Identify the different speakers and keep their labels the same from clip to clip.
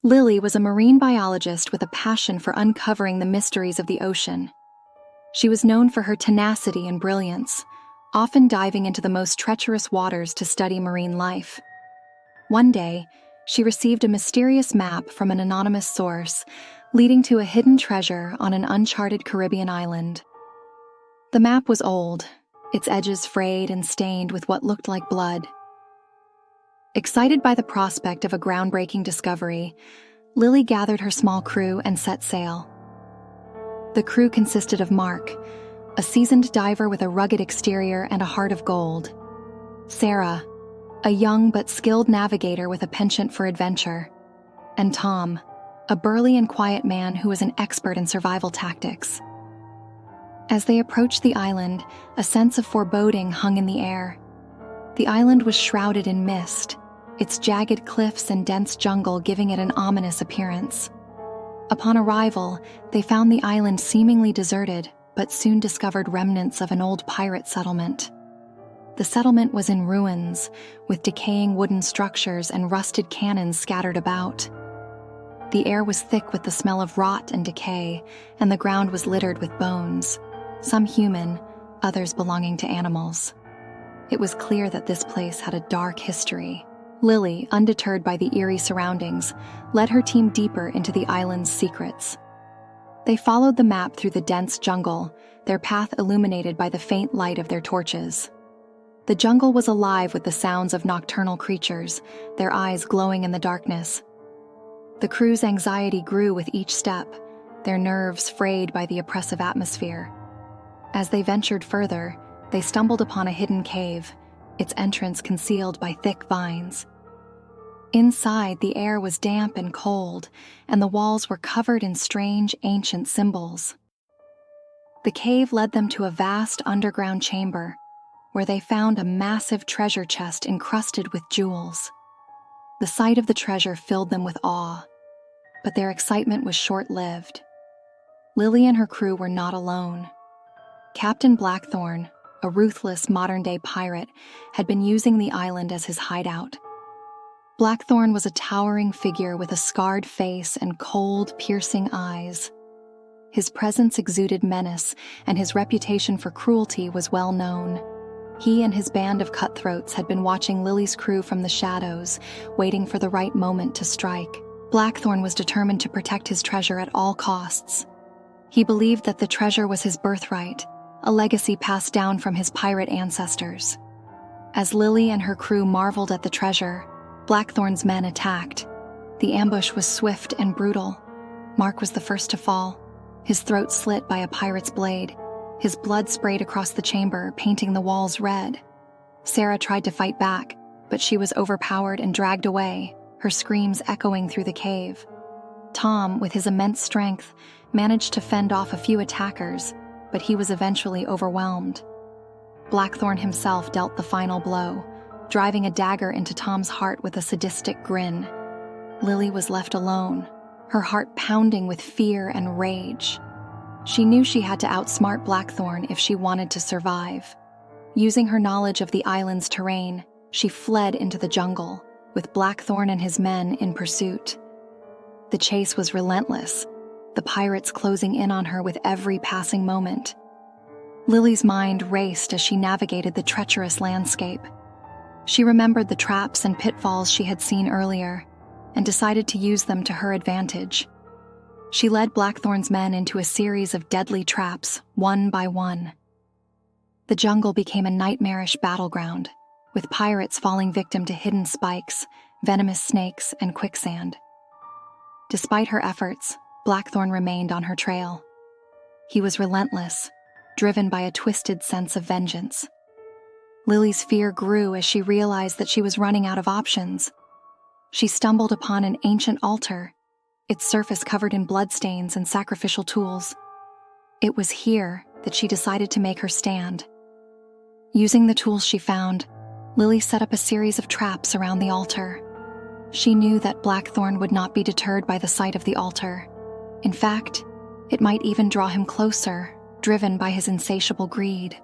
Speaker 1: Lily was a marine biologist with a passion for uncovering the mysteries of the ocean. She was known for her tenacity and brilliance, often diving into the most treacherous waters to study marine life. One day, she received a mysterious map from an anonymous source, leading to a hidden treasure on an uncharted Caribbean island. The map was old, its edges frayed and stained with what looked like blood. Excited by the prospect of a groundbreaking discovery, Lily gathered her small crew and set sail. The crew consisted of Mark, a seasoned diver with a rugged exterior and a heart of gold; Sarah, a young but skilled navigator with a penchant for adventure; and Tom, a burly and quiet man who was an expert in survival tactics. As they approached the island, a sense of foreboding hung in the air. The island was shrouded in mist, its jagged cliffs and dense jungle giving it an ominous appearance. Upon arrival, they found the island seemingly deserted, but soon discovered remnants of an old pirate settlement. The settlement was in ruins, with decaying wooden structures and rusted cannons scattered about. The air was thick with the smell of rot and decay, and the ground was littered with bones, some human, others belonging to animals. It was clear that this place had a dark history. Lily, undeterred by the eerie surroundings, led her team deeper into the island's secrets. They followed the map through the dense jungle, their path illuminated by the faint light of their torches. The jungle was alive with the sounds of nocturnal creatures, their eyes glowing in the darkness. The crew's anxiety grew with each step, their nerves frayed by the oppressive atmosphere. As they ventured further, they stumbled upon a hidden cave, its entrance concealed by thick vines. Inside, the air was damp and cold, and the walls were covered in strange, ancient symbols. The cave led them to a vast underground chamber, where they found a massive treasure chest encrusted with jewels. The sight of the treasure filled them with awe, but their excitement was short-lived. Lily and her crew were not alone. Captain Blackthorn, a ruthless modern-day pirate, had been using the island as his hideout. Blackthorn was a towering figure with a scarred face and cold, piercing eyes. His presence exuded menace, and his reputation for cruelty was well known. He and his band of cutthroats had been watching Lily's crew from the shadows, waiting for the right moment to strike. Blackthorn was determined to protect his treasure at all costs. He believed that the treasure was his birthright, a legacy passed down from his pirate ancestors. As Lily and her crew marveled at the treasure, Blackthorn's men attacked. The ambush was swift and brutal. Mark was the first to fall, his throat slit by a pirate's blade. His blood sprayed across the chamber, painting the walls red. Sarah tried to fight back, but she was overpowered and dragged away, her screams echoing through the cave. Tom, with his immense strength, managed to fend off a few attackers, but he was eventually overwhelmed. Blackthorn himself dealt the final blow, driving a dagger into Tom's heart with a sadistic grin. Lily was left alone, her heart pounding with fear and rage. She knew she had to outsmart Blackthorn if she wanted to survive. Using her knowledge of the island's terrain, she fled into the jungle, with Blackthorn and his men in pursuit. The chase was relentless, the pirates closing in on her with every passing moment. Lily's mind raced as she navigated the treacherous landscape. She remembered the traps and pitfalls she had seen earlier, and decided to use them to her advantage. She led Blackthorn's men into a series of deadly traps, one by one. The jungle became a nightmarish battleground, with pirates falling victim to hidden spikes, venomous snakes, and quicksand. Despite her efforts, Blackthorn remained on her trail. He was relentless, driven by a twisted sense of vengeance. Lily's fear grew as she realized that she was running out of options. She stumbled upon an ancient altar, its surface covered in bloodstains and sacrificial tools. It was here that she decided to make her stand. Using the tools she found, Lily set up a series of traps around the altar. She knew that Blackthorn would not be deterred by the sight of the altar. In fact, it might even draw him closer, driven by his insatiable greed.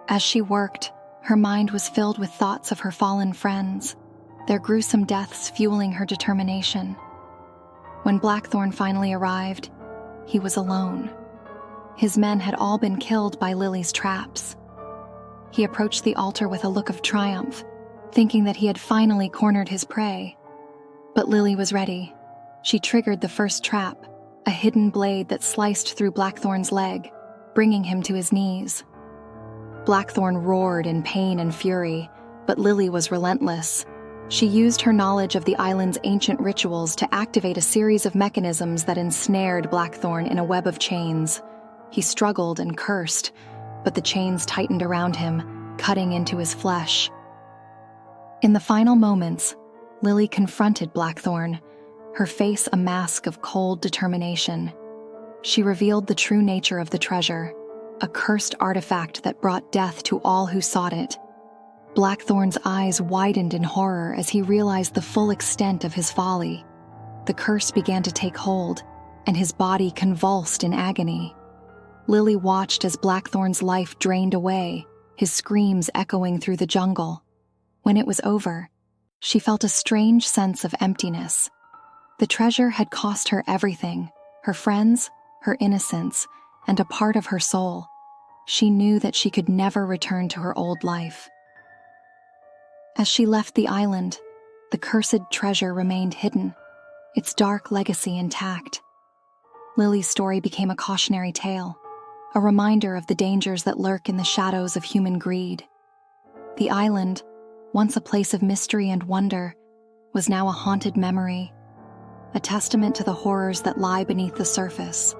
Speaker 1: As she worked, her mind was filled with thoughts of her fallen friends, their gruesome deaths fueling her determination. When Blackthorn finally arrived, he was alone. His men had all been killed by Lily's traps. He approached the altar with a look of triumph, thinking that he had finally cornered his prey. But Lily was ready. She triggered the first trap, a hidden blade that sliced through Blackthorn's leg, bringing him to his knees. Blackthorn roared in pain and fury, but Lily was relentless. She used her knowledge of the island's ancient rituals to activate a series of mechanisms that ensnared Blackthorn in a web of chains. He struggled and cursed, but the chains tightened around him, cutting into his flesh. In the final moments, Lily confronted Blackthorn, her face a mask of cold determination. She revealed the true nature of the treasure, a cursed artifact that brought death to all who sought it. Blackthorn's eyes widened in horror as he realized the full extent of his folly. The curse began to take hold, and his body convulsed in agony. Lily watched as Blackthorn's life drained away, his screams echoing through the jungle. When it was over, she felt a strange sense of emptiness. The treasure had cost her everything, her friends, her innocence, and a part of her soul. She knew that she could never return to her old life. As she left the island, the cursed treasure remained hidden, its dark legacy intact. Lily's story became a cautionary tale, a reminder of the dangers that lurk in the shadows of human greed. The island, once a place of mystery and wonder, was now a haunted memory, a testament to the horrors that lie beneath the surface.